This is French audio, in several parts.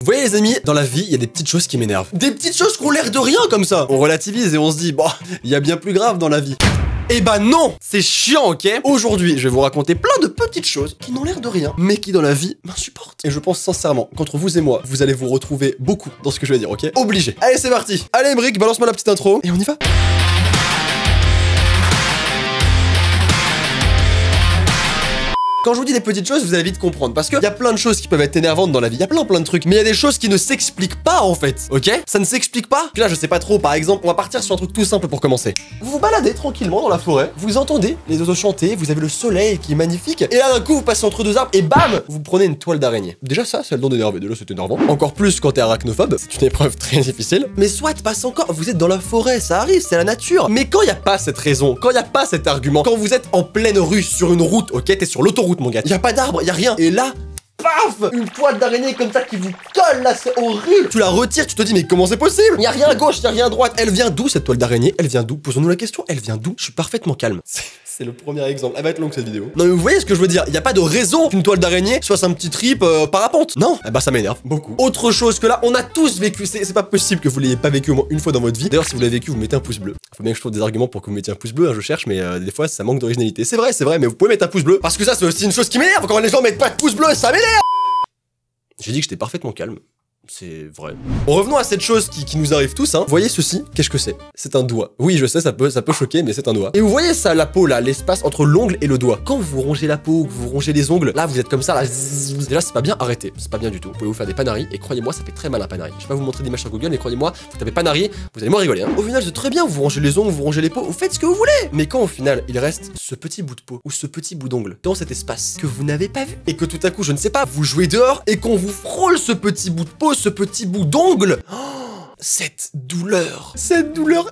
Vous voyez les amis, dans la vie, il y a des petites choses qui m'énervent. Des petites choses qui ont l'air de rien comme ça. On relativise et on se dit, bon, il y a bien plus grave dans la vie. Eh bah non, c'est chiant, ok? Aujourd'hui, je vais vous raconter plein de petites choses qui n'ont l'air de rien, mais qui dans la vie m'insupportent. Et je pense sincèrement qu'entre vous et moi, vous allez vous retrouver beaucoup dans ce que je vais dire, ok? Obligé. Allez, c'est parti. Allez, Emric, balance-moi la petite intro et on y va. Quand je vous dis des petites choses, vous allez vite comprendre. Parce qu'il y a plein de choses qui peuvent être énervantes dans la vie. Il y a plein de trucs. Mais il y a des choses qui ne s'expliquent pas en fait. Ok? Ça ne s'explique pas. Puis là, je sais pas trop. Par exemple, on va partir sur un truc tout simple pour commencer. Vous vous baladez tranquillement dans la forêt. Vous entendez les oiseaux chanter. Vous avez le soleil qui est magnifique. Et là, d'un coup, vous passez entre deux arbres et bam! Vous prenez une toile d'araignée. Déjà, ça, c'est le don d'énerver. Déjà, c'est énervant. Encore plus quand t'es arachnophobe. C'est une épreuve très difficile. Mais soit passe encore. Vous êtes dans la forêt. Ça arrive. C'est la nature. Mais quand il n'y a pas cette raison, quand il n'y a pas cet argument, quand vous êtes en pleine rue sur une route, ok? T'es sur l'autoroute, mon gars. Il n'y a pas d'arbre. Y a rien. Et là, paf, une toile d'araignée comme ça qui vous colle là, c'est horrible. Tu la retires, tu te dis mais comment c'est possible? Y a rien à gauche, y a rien à droite. Elle vient d'où cette toile d'araignée? Elle vient d'où? Posons-nous la question. Elle vient d'où? Je suis parfaitement calme. C'est le premier exemple. Elle va être longue cette vidéo. Non mais vous voyez ce que je veux dire? Y a pas de raison qu'une toile d'araignée soit un petit trip parapente. Non. Eh bah ça m'énerve beaucoup. Autre chose que là, on a tous vécu. C'est pas possible que vous l'ayez pas vécu au moins une fois dans votre vie. D'ailleurs, si vous l'avez vécu, vous mettez un pouce bleu. Faut bien que je trouve des arguments pour que vous mettiez un pouce bleu. Hein, je cherche, mais des fois ça manque d'originalité. C'est vrai, mais vous pouvez mettre un pouce bleu parce que ça c'est aussi une chose qui m'énerve. Quand les gens mettent pas de pouce bleu, ça m'énerve. J'ai dit que j'étais parfaitement calme. C'est vrai. Revenons à cette chose qui nous arrive tous, hein. Vous voyez ceci? Qu'est-ce que c'est? C'est un doigt. Oui, je sais, ça peut choquer, mais c'est un doigt. Et vous voyez ça, la peau là, l'espace entre l'ongle et le doigt. Quand vous rongez la peau, que vous rongez les ongles, là vous êtes comme ça, là. Déjà, c'est pas bien, arrêtez. C'est pas bien du tout. Vous pouvez vous faire des panaris, et croyez-moi, ça fait très mal un panari. Je vais pas vous montrer d'image sur Google, mais croyez-moi, vous tapez panari, vous allez moins rigoler, hein. Au final, c'est très bien, vous rongez les ongles, vous rongez les peaux, vous faites ce que vous voulez. Mais quand au final, il reste ce petit bout de peau, ou ce petit bout d'ongle, dans cet espace, que vous n'avez pas vu, et que tout à coup, je ne sais pas, vous jouez dehors, et qu'on vous frôle ce petit bout de peau, ce petit bout d'ongle. Oh, cette douleur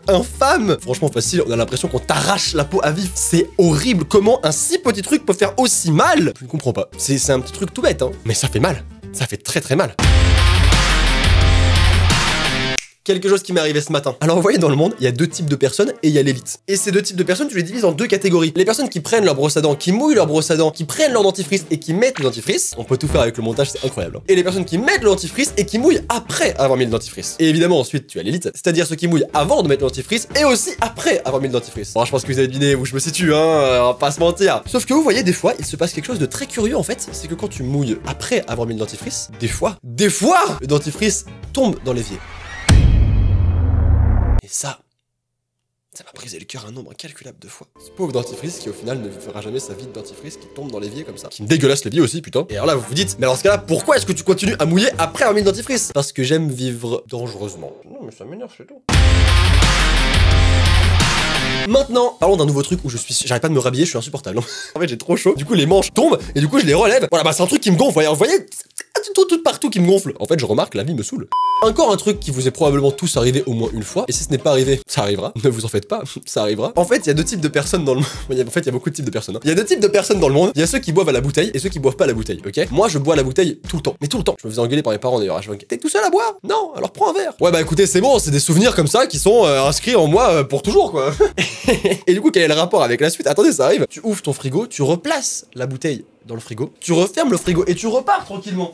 infâme. Franchement facile, on a l'impression qu'on t'arrache la peau à vif. C'est horrible. Comment un si petit truc peut faire aussi mal? Je ne comprends pas. C'est un petit truc tout bête, hein. Mais ça fait mal. Ça fait très mal. Quelque chose qui m'est arrivé ce matin. Alors vous voyez dans le monde, il y a deux types de personnes et il y a l'élite. Et ces deux types de personnes, tu les divises en deux catégories. Les personnes qui prennent leur brosse à dents, qui mouillent leur brosse à dents, qui prennent leur dentifrice et qui mettent le dentifrice. On peut tout faire avec le montage, c'est incroyable. Et les personnes qui mettent le dentifrice et qui mouillent après avoir mis le dentifrice. Et évidemment ensuite tu as l'élite, c'est-à-dire ceux qui mouillent avant de mettre le dentifrice et aussi après avoir mis le dentifrice. Bon, je pense que vous avez deviné où je me situe, hein, on va pas se mentir. Sauf que vous voyez, des fois, il se passe quelque chose de très curieux en fait, c'est que quand tu mouilles après avoir mis le dentifrice, des fois, le dentifrice tombe dans l'évier. Et ça m'a brisé le cœur un nombre incalculable de fois. Ce pauvre dentifrice qui au final ne fera jamais sa vie de dentifrice, qui tombe dans l'évier comme ça. Qui me dégueulasse l'évier aussi, putain. Et alors là, vous vous dites, mais alors dans ce cas-là, pourquoi est-ce que tu continues à mouiller après avoir mis le dentifrice? Parce que j'aime vivre dangereusement. Non mais ça m'énerve, c'est tout. Maintenant, parlons d'un nouveau truc où j'arrête pas de me rhabiller, je suis insupportable. En fait, j'ai trop chaud. Du coup, les manches tombent et du coup, je les relève. Voilà, bah c'est un truc qui me gonfle. Vous voyez, tout partout qui me gonfle. En fait, je remarque, la vie me saoule. Encore un truc qui vous est probablement tous arrivé au moins une fois. Et si ce n'est pas arrivé, ça arrivera. Ne vous en faites pas, ça arrivera. En fait, il y a deux types de personnes dans le monde. En fait, il y a beaucoup de types de personnes. Hein. Il y a deux types de personnes dans le monde. Il y a ceux qui boivent à la bouteille et ceux qui boivent pas à la bouteille, ok? Moi, je bois à la bouteille tout le temps. Mais tout le temps. Je me faisais engueuler par mes parents d'ailleurs. T'es tout seul à boire? Non, alors prends un verre. Ouais, bah écoutez, c'est bon, c'est des souvenirs comme ça qui sont inscrits en moi pour toujours, quoi. Et du coup, quel est le rapport avec la suite? Attendez, ça arrive. Tu ouvres ton frigo, tu replaces la bouteille dans le frigo, tu refermes le frigo et tu repars tranquillement.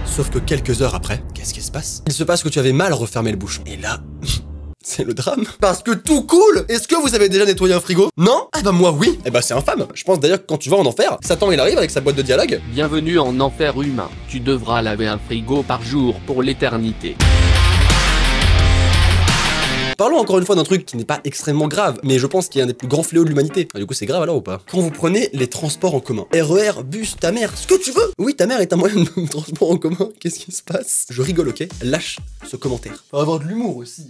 Sauf que quelques heures après, qu'est-ce qui se passe? Il se passe que tu avais mal refermé le bouchon. Et là, c'est le drame. Parce que tout coule. Est-ce que vous avez déjà nettoyé un frigo? Non? Ah bah moi oui. Eh bah c'est infâme. Je pense d'ailleurs que quand tu vas en enfer, Satan il arrive avec sa boîte de dialogue. Bienvenue en enfer humain. Tu devras laver un frigo par jour pour l'éternité. Parlons encore une fois d'un truc qui n'est pas extrêmement grave, mais je pense qu'il y a un des plus grands fléaux de l'humanité. Du coup, c'est grave alors ou pas? Quand vous prenez les transports en commun, RER, bus, ta mère, ce que tu veux. Oui, ta mère est un moyen de transport en commun. Qu'est-ce qui se passe? Je rigole, ok? Lâche ce commentaire. Faut avoir de l'humour aussi.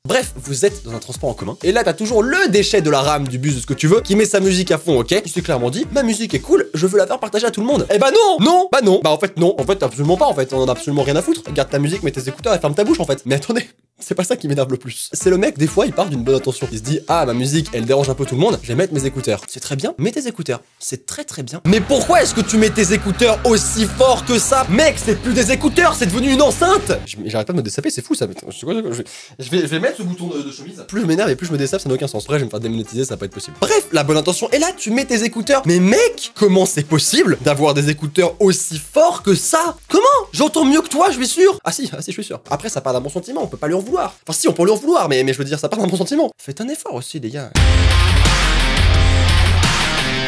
Bref, vous êtes dans un transport en commun, et là t'as toujours le déchet de la rame, du bus, de ce que tu veux, qui met sa musique à fond, ok? Il s'est clairement dit, ma musique est cool, je veux la faire partager à tout le monde. Eh bah non, bah en fait non, en fait absolument pas, en fait, on en a absolument rien à foutre. Garde ta musique, mets tes écouteurs et ferme ta bouche en fait. Mais attendez, C'est pas ça qui m'énerve le plus. C'est le mec, des fois, il part d'une bonne intention. Il se dit, ah, ma musique, elle dérange un peu tout le monde, je vais mettre mes écouteurs. C'est très bien, mets tes écouteurs. C'est très très bien. Mais pourquoi est-ce que tu mets tes écouteurs aussi fort que ça? Mec, c'est plus des écouteurs, c'est devenu une enceinte. J'arrête pas de me dessaper, c'est fou ça. Je vais mettre ce bouton de chemise. Plus je m'énerve et plus je me dessape, ça n'a aucun sens. Après, je vais me faire démonétiser, ça va pas être possible. Bref, la bonne intention est là, tu mets tes écouteurs. Mais mec, comment c'est possible d'avoir des écouteurs aussi forts que ça? Comment? J'entends mieux que toi, je suis sûr. Ah si, je suis sûr. Après, ça part d'un bon sentiment, on peut pas lui en vouloir. Enfin si, on peut lui en vouloir, mais je veux dire, ça part d'un bon sentiment. Faites un effort aussi, les gars.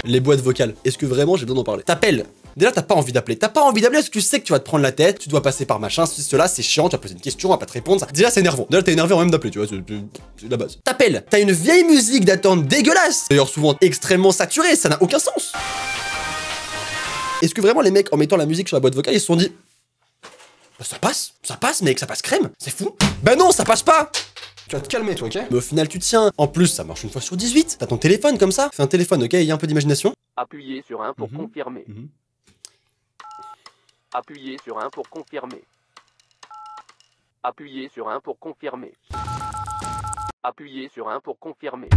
Les boîtes vocales. Est-ce que vraiment j'ai besoin d'en parler? T'appelles. Déjà, t'as pas envie d'appeler. T'as pas envie d'appeler parce que tu sais que tu vas te prendre la tête, tu dois passer par machin, cela, c'est chiant, tu vas poser une question, on va pas te répondre. Déjà, c'est énervant. Déjà, t'es énervé en même d'appeler, tu vois, c'est la base. T'appelles. T'as une vieille musique d'attente dégueulasse. D'ailleurs, souvent extrêmement saturée, ça n'a aucun sens. Est-ce que vraiment les mecs, en mettant la musique sur la boîte vocale, ils se sont dit, bah, ça passe, mec, ça passe crème, c'est fou. Bah non, ça passe pas. Tu vas te calmer, toi, ok? Mais au final, tu tiens. En plus, ça marche une fois sur 18. T'as ton téléphone comme ça. Fais un téléphone, ok? Il y a un peu d'imagination. Appuyez sur 1 pour confirmer. Appuyez sur 1 pour confirmer. Appuyez sur 1 pour confirmer. Appuyez sur 1 pour confirmer.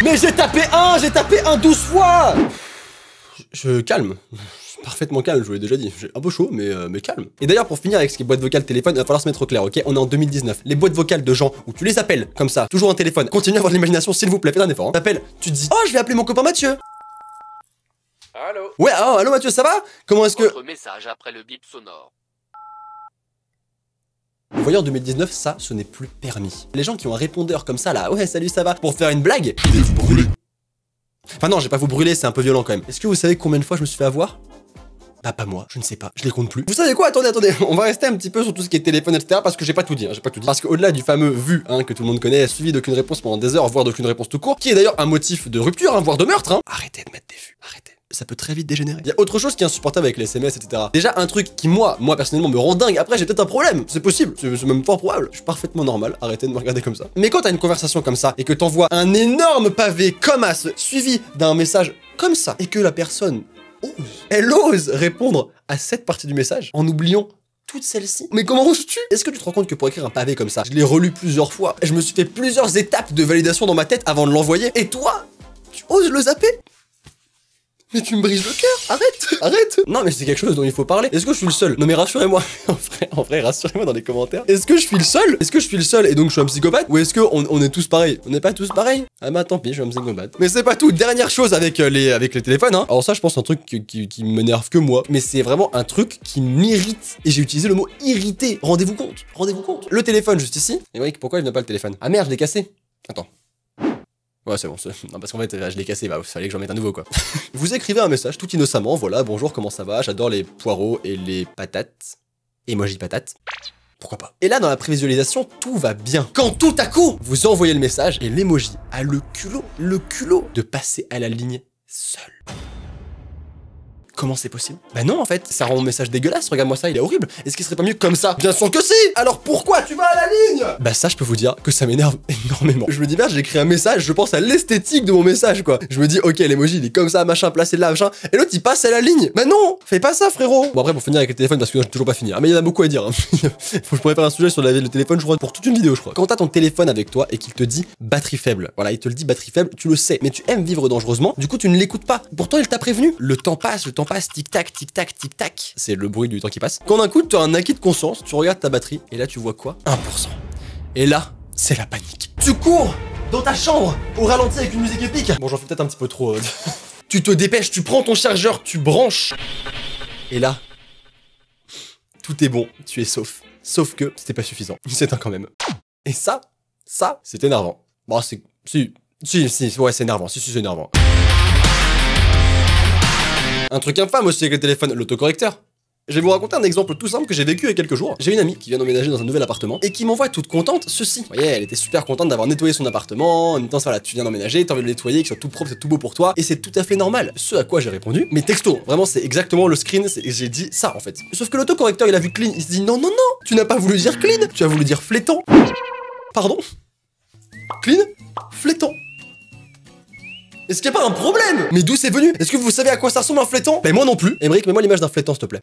Mais j'ai tapé un 12 fois. Je calme. Parfaitement calme, je vous l'ai déjà dit. J'ai un peu chaud, mais calme. Et d'ailleurs, pour finir avec ce qui est boîte vocale téléphone, il va falloir se mettre au clair, ok? On est en 2019. Les boîtes vocales de gens où tu les appelles comme ça, toujours un téléphone. Continuez à avoir de l'imagination, s'il vous plaît, faites un effort. Hein. T'appelles, tu te dis, oh, je vais appeler mon copain Mathieu. Allô? Ouais, oh, allô Mathieu, ça va? Comment est-ce que... Votre message après le bip sonore. Vous voyez, en 2019, ça, ce n'est plus permis. Les gens qui ont un répondeur comme ça, là, ouais, salut, ça va, pour faire une blague, je vais vous brûler. Enfin non, je vais pas vous brûler, c'est un peu violent quand même. Est-ce que vous savez combien de fois je me suis fait avoir? Bah pas moi, je ne sais pas, je les compte plus. Vous savez quoi? Attendez, on va rester un petit peu sur tout ce qui est téléphone, etc. Parce que j'ai pas tout dit, Parce qu'au-delà du fameux vu, hein, que tout le monde connaît, suivi d'aucune réponse pendant des heures, voire d'aucune réponse tout court, qui est d'ailleurs un motif de rupture, hein, voire de meurtre, hein. Arrêtez de mettre des vues, arrêtez. Ça peut très vite dégénérer. Il y a autre chose qui est insupportable avec les SMS, etc. Déjà, un truc qui, moi personnellement, me rend dingue. Après, j'ai peut-être un problème. C'est possible. C'est même pas probable. Je suis parfaitement normal. Arrêtez de me regarder comme ça. Mais quand t'as une conversation comme ça et que t'envoies un énorme pavé comme as suivi d'un message comme ça et que la personne elle ose répondre à cette partie du message en oubliant toute celle-ci. Mais comment oses-tu? Est-ce que tu te rends compte que pour écrire un pavé comme ça, je l'ai relu plusieurs fois, je me suis fait plusieurs étapes de validation dans ma tête avant de l'envoyer, et toi, tu oses le zapper? Mais tu me brises le cœur, arrête. Non mais c'est quelque chose dont il faut parler. Est-ce que je suis le seul? Non mais rassurez-moi, en vrai, rassurez-moi dans les commentaires. Est-ce que je suis le seul? Est-ce que je suis le seul et donc je suis un psychopathe? Ou est-ce que on est tous pareils? On n'est pas tous pareils? Ah bah tant pis, je suis un psychopathe. Mais c'est pas tout, dernière chose avec les téléphones, hein. Alors ça je pense un truc qui m'énerve que moi, mais c'est vraiment un truc qui m'irrite. Et j'ai utilisé le mot irriter. Rendez-vous compte. Le téléphone juste ici. Et oui, pourquoi il vient pas le téléphone? Ah merde, je l'ai cassé. Attends. Ouais, c'est bon. Non, parce qu'en fait, je l'ai cassé, bah, il fallait que j'en mette un nouveau, quoi. Vous écrivez un message tout innocemment, voilà, bonjour, comment ça va? J'adore les poireaux et les patates. Emoji patate. Pourquoi pas? Et là, dans la prévisualisation, tout va bien. Quand tout à coup, vous envoyez le message et l'emoji a le culot de passer à la ligne seul. Comment c'est possible? Bah non, en fait, ça rend mon message dégueulasse, regarde-moi ça, il est horrible. Est-ce qu'il serait pas mieux comme ça? Bien sûr que si! Alors pourquoi tu vas à la ligne? Bah ça, je peux vous dire que ça m'énerve énormément. Je me dis, merde, j'ai écrit un message, je pense à l'esthétique de mon message, quoi. Je me dis, ok, l'emoji, il est comme ça, machin, placé là, machin, et l'autre, il passe à la ligne. Bah non! Fais pas ça, frérot! Bon, après, pour finir avec le téléphone, parce que j'ai toujours pas fini. Ah, mais il y en a beaucoup à dire, hein. Faut que je pourrais faire un sujet sur le téléphone, je crois, pour toute une vidéo, je crois. Quand t'as ton téléphone avec toi et qu'il te dit batterie faible, voilà, il te le dit batterie faible, tu le sais, mais tu aimes vivre dangereusement, du coup, tu ne l'écoutes pas. Pourtant, il t'a prévenu. Le temps passe, tic-tac, tic-tac, tic-tac. C'est le bruit du temps qui passe. Quand d'un coup, tu as un acquis de conscience, tu regardes ta batterie, et là, tu vois quoi? 1%. Et là, c'est la panique. Tu cours dans ta chambre, au ralenti avec une musique épique. Bon, j'en fais peut-être un petit peu trop. Tu te dépêches, tu prends ton chargeur, tu branches. Et là, tout est bon, tu es sauf. Sauf que c'était pas suffisant. Il s'éteint quand même. Et ça, c'est énervant. Bon, c'est... Si, ouais, c'est énervant. Si, c'est énervant. Un truc infâme aussi avec le téléphone, l'autocorrecteur. Je vais vous raconter un exemple tout simple que j'ai vécu il y a quelques jours. J'ai une amie qui vient d'emménager dans un nouvel appartement et qui m'envoie toute contente ceci. Vous voyez, elle était super contente d'avoir nettoyé son appartement. En même temps, voilà, tu viens d'emménager, t'as envie de le nettoyer, que ce soit tout propre, c'est tout beau pour toi. Et c'est tout à fait normal. Ce à quoi j'ai répondu, mais texto, vraiment, c'est exactement le screen, j'ai dit ça en fait. Sauf que l'autocorrecteur, il a vu clean, il se dit non, tu n'as pas voulu dire clean, tu as voulu dire flétant. Pardon? Clean? Flétant. Est-ce qu'il n'y a pas un problème? Mais d'où c'est venu? Est-ce que vous savez à quoi ça ressemble un flétan? Ben moi non plus. Émeric, mets-moi l'image d'un flétan, s'il te plaît.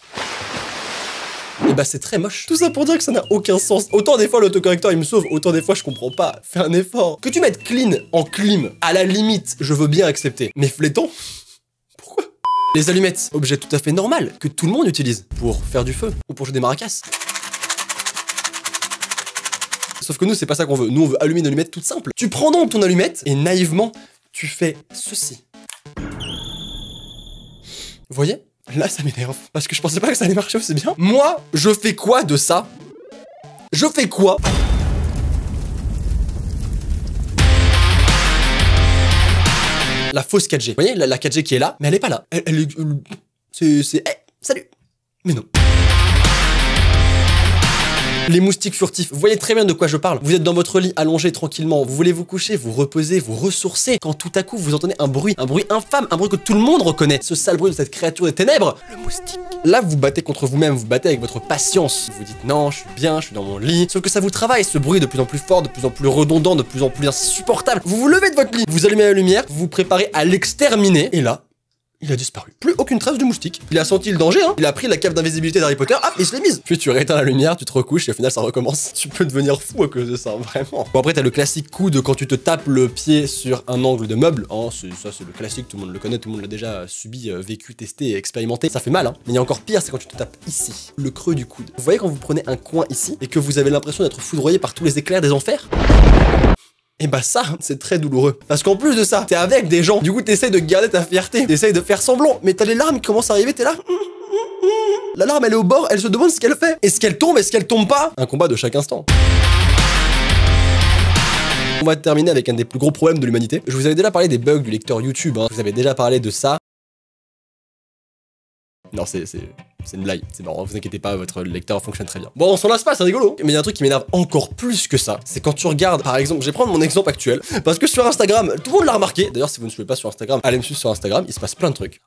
Et bah c'est très moche. Tout ça pour dire que ça n'a aucun sens. Autant des fois l'autocorrecteur il me sauve, autant des fois je comprends pas. Fais un effort. Que tu mettes clean en clim, à la limite, je veux bien accepter. Mais fléton, pourquoi? Les allumettes, objet tout à fait normal que tout le monde utilise pour faire du feu ou pour jouer des maracas. Sauf que nous, c'est pas ça qu'on veut. Nous, on veut allumer une allumette toute simple. Tu prends donc ton allumette et naïvement, tu fais ceci. Vous voyez? Là, ça m'énerve. Parce que je pensais pas que ça allait marcher aussi bien. Moi, je fais quoi de ça? Je fais quoi? La fausse 4G. Vous voyez, la 4G qui est là, mais elle est pas là. Elle est... C'est... Hey, salut! Mais non. Les moustiques furtifs, vous voyez très bien de quoi je parle. Vous êtes dans votre lit, allongé tranquillement, vous voulez vous coucher, vous reposer, vous ressourcer, quand tout à coup vous entendez un bruit infâme, un bruit que tout le monde reconnaît. Ce sale bruit de cette créature des ténèbres, le moustique. Là, vous battez contre vous-même, vous battez avec votre patience. Vous dites non, je suis bien, je suis dans mon lit. Sauf que ça vous travaille, ce bruit de plus en plus fort, de plus en plus redondant, de plus en plus insupportable. Vous vous levez de votre lit, vous allumez la lumière, vous vous préparez à l'exterminer, et là, il a disparu. Plus aucune trace du moustique. Il a senti le danger, hein. Il a pris la cape d'invisibilité d'Harry Potter, hop, il se l'est mise. Puis tu rééteins la lumière, tu te recouches et au final ça recommence. Tu peux devenir fou à cause de ça, vraiment. Bon après t'as le classique coup de quand tu te tapes le pied sur un angle de meuble. Oh, ça c'est le classique, tout le monde le connaît, tout le monde l'a déjà subi, vécu, testé, expérimenté. Ça fait mal, hein. Mais il y a encore pire, c'est quand tu te tapes ici, le creux du coude. Vous voyez quand vous prenez un coin ici et que vous avez l'impression d'être foudroyé par tous les éclairs des enfers? Et bah ça, c'est très douloureux. Parce qu'en plus de ça, t'es avec des gens. Du coup, t'essayes de garder ta fierté. T'essayes de faire semblant. Mais t'as les larmes qui commencent à arriver, t'es là. La larme, elle est au bord, elle se demande ce qu'elle fait. Est-ce qu'elle tombe, est-ce qu'elle tombe pas? Un combat de chaque instant. On va terminer avec un des plus gros problèmes de l'humanité. Je vous avais déjà parlé des bugs du lecteur YouTube, hein. Je vous avais déjà parlé de ça. Non, c'est une blague, c'est marrant, vous inquiétez pas, votre lecteur fonctionne très bien. Bon, on s'en lasse pas, c'est rigolo. Mais il y a un truc qui m'énerve encore plus que ça, c'est quand tu regardes, par exemple, je vais prendre mon exemple actuel, parce que sur Instagram, tout le monde l'a remarqué. D'ailleurs, si vous ne suivez pas sur Instagram, allez me suivre sur Instagram, il se passe plein de trucs.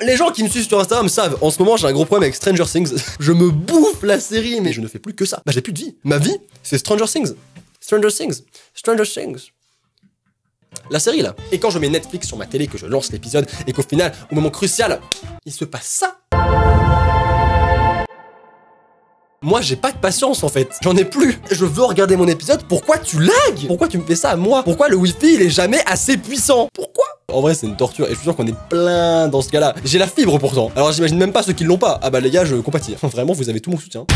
Les gens qui me suivent sur Instagram savent, en ce moment j'ai un gros problème avec Stranger Things. Je me bouffe la série, mais je ne fais plus que ça. Bah j'ai plus de vie. Ma vie, c'est Stranger Things. Stranger Things. Stranger Things. La série là. Et quand je mets Netflix sur ma télé, que je lance l'épisode et qu'au final, au moment crucial, il se passe ça. Moi j'ai pas de patience en fait, j'en ai plus. Je veux regarder mon épisode, pourquoi tu lags? Pourquoi tu me fais ça à moi? Pourquoi le wifi il est jamais assez puissant? Pourquoi? En vrai c'est une torture et je suis sûr qu'on est plein dans ce cas là. J'ai la fibre pourtant, alors j'imagine même pas ceux qui l'ont pas. Ah bah les gars je compatis, vraiment vous avez tout mon soutien.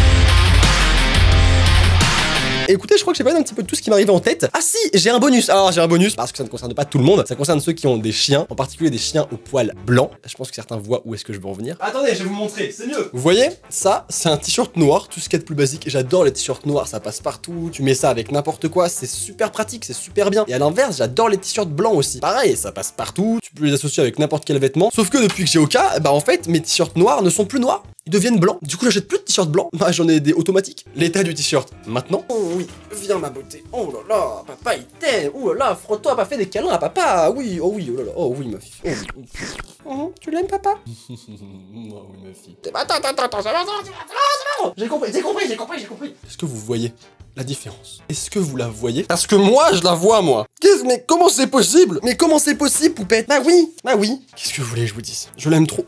Écoutez, je crois que j'ai parlé un petit peu de tout ce qui m'arrivait en tête. Ah si, j'ai un bonus. Alors j'ai un bonus parce que ça ne concerne pas tout le monde. Ça concerne ceux qui ont des chiens, en particulier des chiens au poil blanc. Je pense que certains voient où est-ce que je veux en venir. Attendez, je vais vous montrer, c'est mieux. Vous voyez, ça, c'est un t-shirt noir, tout ce qu'il y a de plus basique. J'adore les t-shirts noirs, ça passe partout. Tu mets ça avec n'importe quoi, c'est super pratique, c'est super bien. Et à l'inverse, j'adore les t-shirts blancs aussi. Pareil, ça passe partout. Tu peux les associer avec n'importe quel vêtement. Sauf que depuis que j'ai Oka, bah en fait, mes t-shirts noirs ne sont plus noirs. Ils deviennent blancs. Du coup, j'achète plus de t-shirts blancs. Bah, j'en ai des automatiques. L'état du t-shirt. Maintenant. Oh oui, viens ma beauté. Oh là là, papa il t'aime. Oh là là, frotte-toi, pas fait des câlins à papa. Oui, oh oui, oh là là. Oh oui, ma fille. Oh oui. Oh, tu l'aimes, papa? Oh oui, ma fille. Attends, ça va. J'ai compris. Est-ce que vous voyez la différence? Est-ce que vous la voyez? Parce que moi, je la vois, moi. Mais comment c'est possible? Mais comment c'est possible, poupette? Bah oui. Qu'est-ce que vous voulez que je vous dise? Je l'aime trop.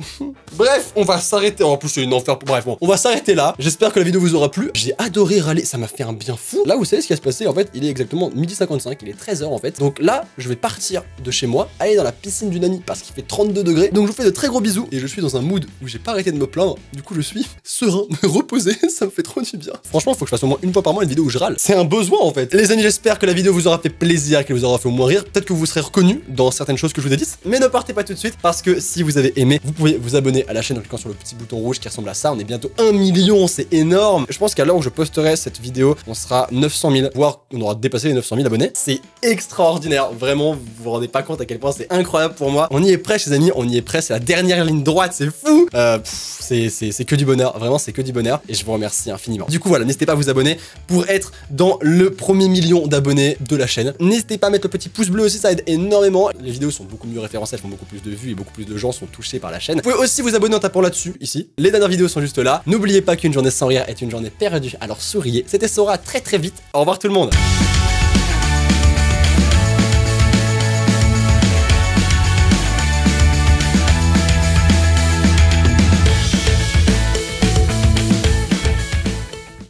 Bref, on va s'arrêter. En plus, c'est une enfer. Bref, bon, on va s'arrêter là. J'espère que la vidéo vous aura plu. J'ai adoré râler. Ça m'a fait un bien fou. Là, vous savez ce qui va se passer? En fait, il est exactement 12h55. Il est 13h, en fait. Donc là, je vais partir de chez moi, aller dans la piscine d'une amie parce qu'il fait 32 degrés. Donc, je vous fais de très gros bisous. Et je suis dans un mood où j'ai pas arrêté de me plaindre. Du coup, je suis serein, reposé. Ça me fait trop du bien. Franchement, faut que je fasse au moins une fois par mois une vidéo où je râle. C'est un besoin, en fait. Les amis, j'espère que la vidéo vous aura fait plaisir, qu'elle vous aura fait au moins rire. Peut-être que vous serez reconnus dans certaines choses que je vous ai dites. Mais ne partez pas tout de suite parce que si vous avez aimé, vous pouvez vous abonner à la chaîne en cliquant sur le petit bouton rouge qui ressemble à ça. On est bientôt 1 million, c'est énorme. Je pense qu'à l'heure où je posterai cette vidéo, on sera 900 000, voire on aura dépassé les 900 000 abonnés. C'est extraordinaire. Vraiment, vous vous rendez pas compte à quel point c'est incroyable pour moi. On y est prêt, les amis. On y est prêt. C'est la dernière ligne droite. C'est fou. C'est que du bonheur. Vraiment, c'est que du bonheur. Et je vous remercie infiniment. Du coup, voilà, n'hésitez pas à vous abonner pour être dans le premier million d'abonnés de la chaîne. N'hésitez pas à mettre le petit pouce bleu aussi, ça aide énormément. Les vidéos sont beaucoup mieux référencées, elles font beaucoup plus de vues et beaucoup plus de gens sont touchés par la chaîne. Vous pouvez aussi vous abonner en tapant là-dessus, ici. Les dernières vidéos sont juste là. N'oubliez pas qu'une journée sans rire est une journée perdue, alors souriez. C'était Sora, très vite. Au revoir tout le monde.